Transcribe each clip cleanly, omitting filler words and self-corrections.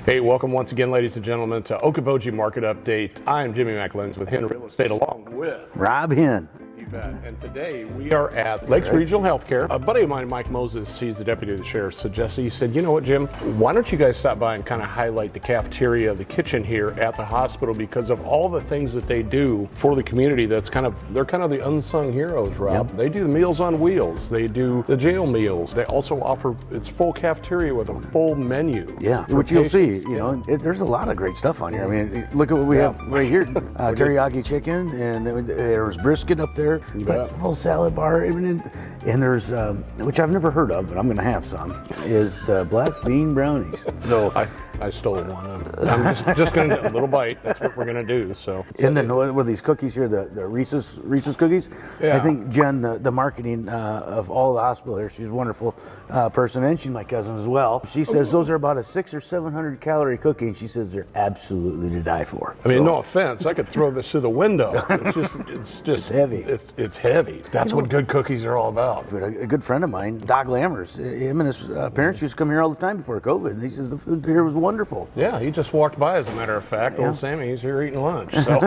Hey, welcome once again, ladies and gentlemen, to Okoboji Market Update. I'm Jimmy McLenz with Hen Real Estate, along with Rob Hen. You bet. And today we are at Lakes Regional Healthcare. A buddy of mine, Mike Moses, he's the deputy of the sheriff, suggested, he said, you know what, Jim, why don't you guys stop by and kind of highlight the cafeteria, the kitchen here at the hospital, because of all the things that they do for the community. They're kind of the unsung heroes, Rob. Yep. They do the Meals on Wheels. They do the jail meals. They also offer, it's full cafeteria with a full menu. Yeah, for which you'll see, patients. you know, there's a lot of great stuff on here. I mean, look at what we have right here. Teriyaki chicken, and there was brisket up there. You but bet. full salad bar, and there's, which I've never heard of, but I'm going to have some, is the black bean brownies. No, I stole one. I'm just going to get a little bite. That's what we're going to do. So. And then with these cookies here, the Reese's cookies. Yeah. I think Jen, the marketing of all the hospital here, she's a wonderful person, and she's my cousin as well. She says those are about a 600 or 700 calorie cookie, and she says they're absolutely to die for. I mean, no offense, I could throw this through the window. It's just heavy. It's heavy. That's what good cookies are all about. But a good friend of mine, Doc Lammers, him and his parents used to come here all the time before COVID, and he says the food here was wonderful. Yeah, he just walked by, as a matter of fact. Yeah. Old Sammy, he's here eating lunch. So,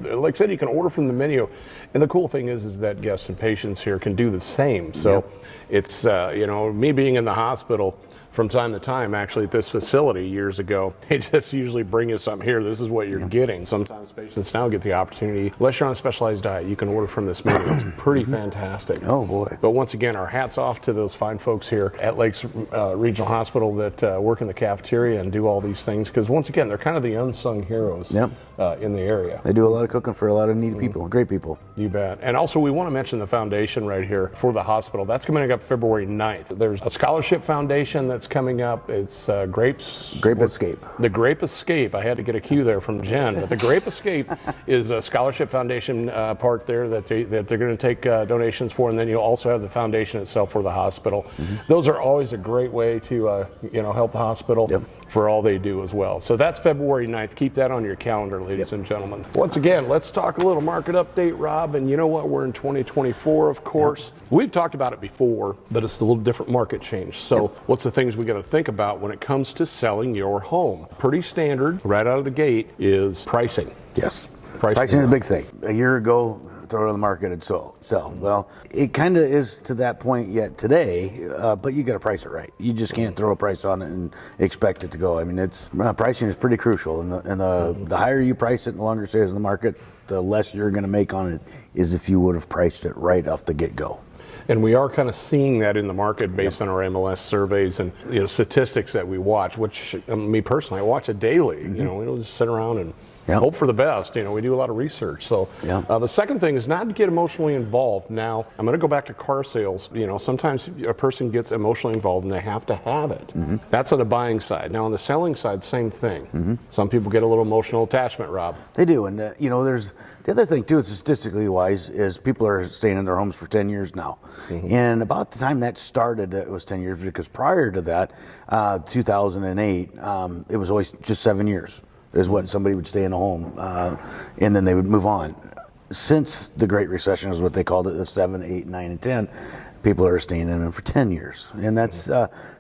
like I said, you can order from the menu. And the cool thing is that guests and patients here can do the same. So it's, me being in the hospital from time to time, actually at this facility years ago, they just usually bring you something here. This is what you're getting. Sometimes patients now get the opportunity, unless you're on a specialized diet, you can order from this menu. It's pretty fantastic. Oh, boy. But once again, our hats off to those fine folks here at Lakes Regional Hospital that work in the cafeteria and do all these things, because once again, they're kind of the unsung heroes in the area. They do a lot of cooking for a lot of needy people, great people. You bet. And also, we want to mention the foundation right here for the hospital. That's coming up February 9th. There's a scholarship foundation that's coming up. It's Grape Escape. The Grape Escape. I had to get a cue there from Jen. But the Grape Escape is a scholarship foundation part there that they're going to take donations for, and then you'll also have the foundation itself for the hospital. Those are always a great way to help the hospital for all they do as well. So that's February 9th. Keep that on your calendar, ladies and gentlemen. Once again, let's talk a little market update, Rob. And you know what? We're in 2024, of course. We've talked about it before, but it's a little different market change. So what's the things we got to think about when it comes to selling your home? Pretty standard right out of the gate is pricing. Yes. Pricing Pricing is a big thing. A year ago, throw it on the market and sell. Well, it kind of is to that point yet today, but you got to price it right. You just can't throw a price on it and expect it to go. I mean, pricing is pretty crucial, and the higher you price it and the longer it stays in the market, the less you're going to make on it is if you would have priced it right off the get-go. And we are kind of seeing that in the market based on our MLS surveys and statistics that we watch, which me personally, I watch it daily. We don't just sit around and hope for the best. We do a lot of research. So the second thing is not to get emotionally involved. Now, I'm going to go back to car sales. Sometimes a person gets emotionally involved and they have to have it. That's on the buying side. Now, on the selling side, same thing. Some people get a little emotional attachment, Rob. They do. And, there's the other thing, too, statistically wise, is people are staying in their homes for 10 years now. And about the time that started, it was 10 years, because prior to that, 2008, it was always just 7 years. Is what somebody would stay in a home, and then they would move on. Since the Great Recession is what they called it, the 7, 8, 9, and 10, people are staying in them for 10 years. And that's,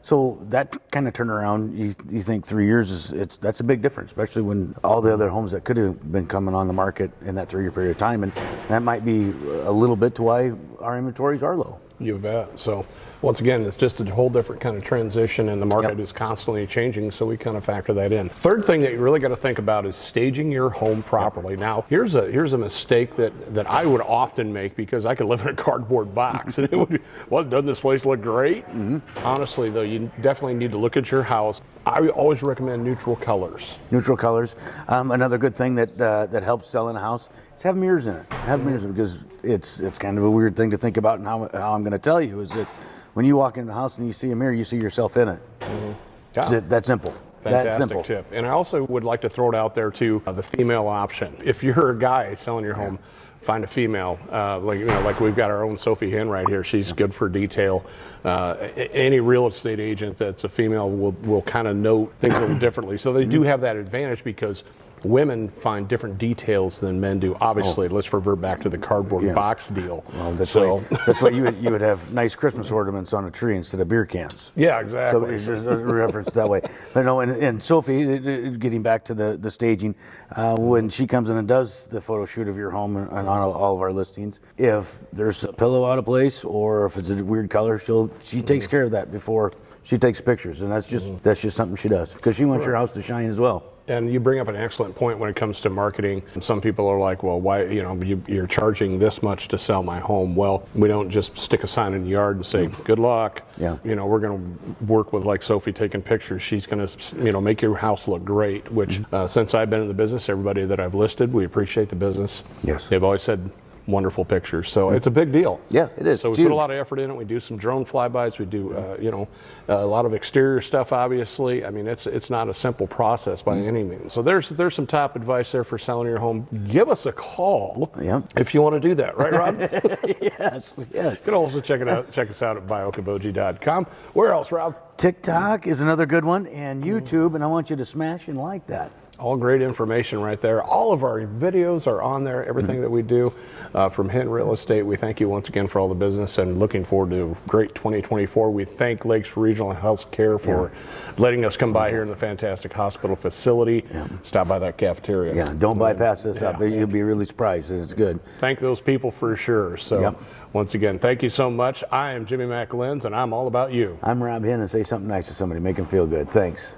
so that kind of turnaround, you think 3 years, that's a big difference, especially when all the other homes that could have been coming on the market in that 3 year period of time. And that might be a little bit to why our inventories are low. You bet. So once again, it's just a whole different kind of transition, and the market is constantly changing, so we kind of factor that in. Third thing that you really got to think about is staging your home properly. Now, here's a mistake that I would often make, because I could live in a cardboard box and it would be, well, doesn't this place look great? Honestly, though, you definitely need to look at your house. I always recommend neutral colors. Neutral colors. Another good thing that helps selling a house is have mirrors in it. Have mirrors in it, because it's kind of a weird thing to think about, and how I'm going to tell you is that when you walk in the house and you see a mirror, you see yourself in it. That's simple. Fantastic tip. And I also would like to throw it out there too, the female option. If you're a guy selling your home, find a female. Like we've got our own Sophie Hen right here. She's good for detail. Any real estate agent that's a female will kind of note things a little differently. So they do have that advantage because women find different details than men do. Obviously, let's revert back to the cardboard box deal. Well, that's why you would have nice Christmas ornaments on a tree instead of beer cans. Yeah, exactly. So it's just a reference that way. But no, and Sophie, getting back to the staging, when she comes in and does the photo shoot of your home and on all of our listings, if there's a pillow out of place or if it's a weird color, she takes care of that before she takes pictures, and that's just something she does because she wants your house to shine as well. And you bring up an excellent point when it comes to marketing. Some people are like, well, why, you're charging this much to sell my home. Well, we don't just stick a sign in the yard and say, good luck. Yeah. We're going to work with like Sophie taking pictures. She's going to, make your house look great, which since I've been in the business, everybody that I've listed, we appreciate the business. Yes. They've always said, wonderful pictures. So it's a big deal. Yeah, it is. So we put a lot of effort in it. We do some drone flybys. We do, a lot of exterior stuff, obviously. I mean, it's not a simple process by any means. So there's some top advice there for selling your home. Give us a call if you want to do that. Right, Rob? Yes. You can also check us out at biokaboji.com. Where else, Rob? TikTok is another good one, and YouTube, and I want you to smash and like that. All great information right there. All of our videos are on there, everything that we do from Hen Real Estate. We thank you once again for all the business and looking forward to great 2024. We thank Lakes Regional Health Care for letting us come by here in the fantastic hospital facility. Stop by that cafeteria. Yeah, don't bypass this up. You'll be really surprised, and it's good. Thank those people for sure. So once again, thank you so much. I am Jimmy McLenz, and I'm all about you. I'm Rob Hen, and say something nice to somebody. Make them feel good. Thanks.